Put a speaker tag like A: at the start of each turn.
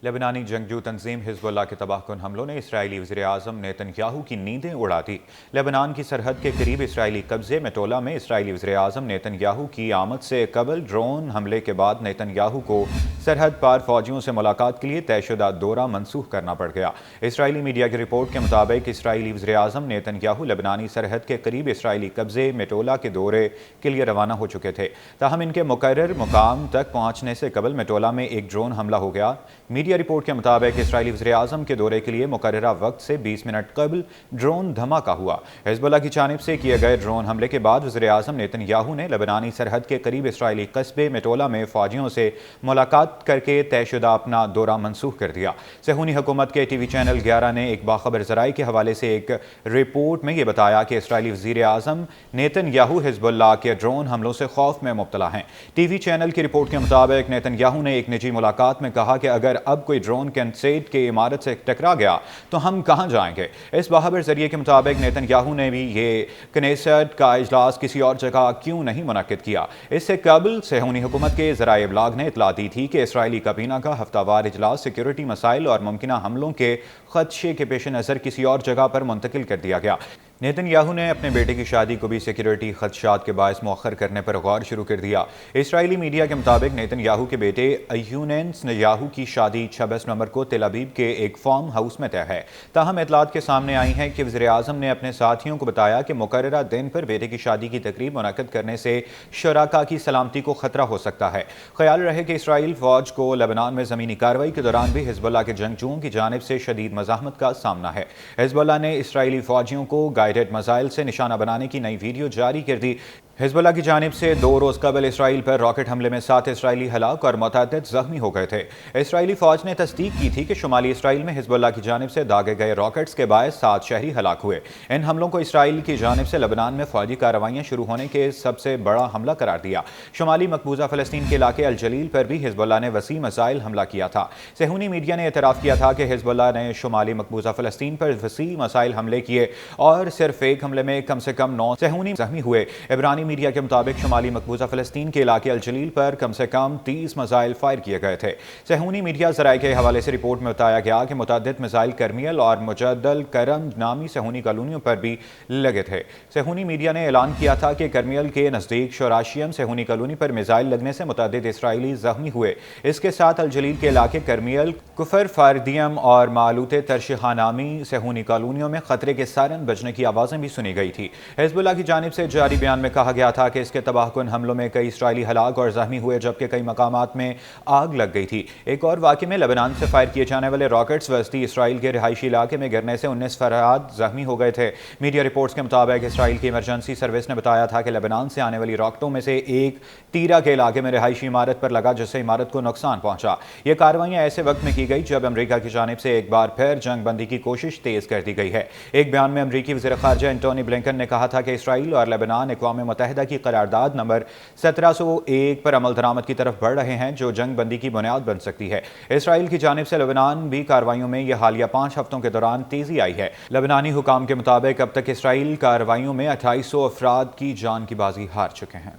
A: لبنانی جنگجو تنظیم حزب اللہ کے تباہ کن حملوں نے اسرائیلی وزیر اعظم نیتن یاہو کی نیندیں اڑا دی۔ لبنان کی سرحد کے قریب اسرائیلی قبضے میٹولا میں اسرائیلی وزیر اعظم نیتن یاہو کی آمد سے قبل ڈرون حملے کے بعد نیتن یاہو کو سرحد پار فوجیوں سے ملاقات کے لیے طے شدہ دورہ منسوخ کرنا پڑ گیا۔ اسرائیلی میڈیا کی رپورٹ کے مطابق اسرائیلی وزیر اعظم نیتن یاہو لبنانی سرحد کے قریب اسرائیلی قبضے میٹولا کے دورے کے لیے روانہ ہو چکے تھے، تاہم ان کے مقرر مقام تک پہنچنے سے قبل میٹولا میں ایک ڈرون حملہ ہو گیا۔ میڈیا رپورٹ کے مطابق اسرائیلی وزیر اعظم کے دورے کے لیے مقررہ وقت سے 20 منٹ قبل ڈرون دھماکہ ہوا۔ حزب اللہ کی جانب سے کیے گئے ڈرون حملے کے بعد وزیر اعظم نیتن یاہو نے لبنانی سرحد کے قریب اسرائیلی قصبے میٹولا میں فوجیوں سے ملاقات کر کے طے شدہ اپنا دورہ منسوخ کر دیا۔ صہیونی حکومت کے ٹی وی چینل 11 نے ایک باخبر ذرائع کے حوالے سے ایک رپورٹ میں یہ بتایا کہ اسرائیلی وزیر اعظم نیتن یاہو حزب اللہ کے ڈرون حملوں سے خوف میں مبتلا ہیں۔ ٹی وی چینل کی رپورٹ کے مطابق نیتن یاہو نے ایک نجی ملاقات میں کہا کہ اگر اب کوئی ڈرون کنیسیٹ کی عمارت سے ٹکرا گیا تو ہم کہاں جائیں گے۔ اس باخبر ذریعے کے مطابق نیتن یاہو نے بھی یہ کنیسیٹ کا اجلاس کسی اور جگہ کیوں نہیں منعقد کیا۔ اس سے قبل صہیونی حکومت کے ذرائع ابلاغ نے اطلاع دی تھی کہ اسرائیلی کابینہ کا ہفتہ وار اجلاس سیکیورٹی مسائل اور ممکنہ حملوں کے خدشے کے پیش نظر کسی اور جگہ پر منتقل کر دیا گیا۔ نیتن یاہو نے اپنے بیٹے کی شادی کو بھی سیکیورٹی خدشات کے باعث مؤخر کرنے پر غور شروع کر دیا۔ اسرائیلی میڈیا کے مطابق نیتن یاہو کے بیٹے ایونینس یاہو کی شادی 26 نومبر کو تل ابیب کے ایک فارم ہاؤس میں طے ہے۔ تاہم اطلاعات کے سامنے آئی ہیں کہ وزیر اعظم نے اپنے ساتھیوں کو بتایا کہ مقررہ دن پر بیٹے کی شادی کی تقریب منعقد کرنے سے شرکاء کی سلامتی کو خطرہ ہو سکتا ہے۔ خیال رہے کہ اسرائیل فوج کو لبنان میں زمینی کارروائی کے دوران بھی حزب اللہ کے جنگجوؤں کی جانب سے شدید مزاحمت کا سامنا ہے۔ حزب اللہ نے اسرائیلی فوجیوں کو گائیڈڈ میزائل سے نشانہ بنانے کی نئی ویڈیو جاری کر دی۔ حزب اللہ کی جانب سے 2 روز قبل اسرائیل پر راکٹ حملے میں 7 اسرائیلی ہلاک اور متعدد زخمی ہو گئے تھے۔ اسرائیلی فوج نے تصدیق کی تھی کہ شمالی اسرائیل میں حزب اللہ کی جانب سے داغے گئے راکٹس کے باعث 7 شہری ہلاک ہوئے۔ ان حملوں کو اسرائیل کی جانب سے لبنان میں فوجی کارروائیاں شروع ہونے کے سب سے بڑا حملہ قرار دیا۔ شمالی مقبوضہ فلسطین کے علاقے الجلیل پر بھی حزب اللہ نے وسیع میزائل حملہ کیا تھا۔ صہیونی میڈیا نے اعتراف کیا تھا کہ حزب اللہ نے شمالی مقبوضہ فلسطین پر وسیع میزائل حملے کیے اور صرف ایک حملے میں کم سے کم 9 صہیونی زخمی ہوئے۔ عبرانی میڈیا کے مطابق شمالی مقبوضہ فلسطین کے علاقے الجلیل پر کم سے کم 30 میزائل فائر کیے گئے تھے۔ صہیونی میڈیا ذرائع کے حوالے سے رپورٹ میں بتایا گیا کہ متعدد میزائل کرمیل اور مجدل کرم نامی صہیونی کالونیوں پر بھی لگے تھے۔ صہیونی میڈیا نے اعلان کیا تھا کہ کرمیل کے نزدیک شوراشیم صہیونی کالونی پر میزائل لگنے سے متعدد اسرائیلی زخمی ہوئے۔ اس کے ساتھ الجلیل کے علاقے کرمیل، کفر فاردیم اور معلوت ترشیحہ نامی صہیونی کالونیوں میں خطرے کے سائرن بجنے کی آوازیں بھی سنی گئی تھی۔ حزب اللہ کی جانب سے جاری بیان میں کہا گیا تھا کہ اس کے تباہ کن حملوں میں کئی اسرائیلی ہلاک اور زخمی ہوئے جبکہ کئی مقامات میں آگ لگ گئی تھی۔ ایک اور واقعے میں لبنان سے فائر کیے جانے والے راکٹس وسطی اسرائیل کے رہائشی علاقے میں گرنے سے 19 افراد زخمی ہو گئے تھے۔ میڈیا رپورٹس کے مطابق اسرائیل کی ایمرجنسی سروس نے بتایا تھا کہ لبنان سے آنے والی راکٹوں میں سے ایک تیرا کے علاقے میں رہائشی عمارت پر لگا جس سے عمارت کو نقصان پہنچا۔ یہ کارروائیاں ایسے وقت میں کی گئی جب امریکہ کی جانب سے ایک بار پھر جنگ بندی کی کوشش تیز کر دی گئی ہے۔ ایک بیان میں امریکی وزیر خارجہ اینٹونی بلنکن نے کہا تھا کہ اسرائیل اور لبنان اقوام متحدہ کی قرارداد نمبر 1701 پر عمل درآمد کی طرف بڑھ رہے ہیں جو جنگ بندی کی بنیاد بن سکتی ہے۔ اسرائیل کی جانب سے لبنان بھی کارروائیوں میں یہ حالیہ 5 ہفتوں کے دوران تیزی آئی ہے۔ لبنانی حکام کے مطابق اب تک اسرائیل کارروائیوں میں 2800 افراد کی جان کی بازی ہار چکے ہیں۔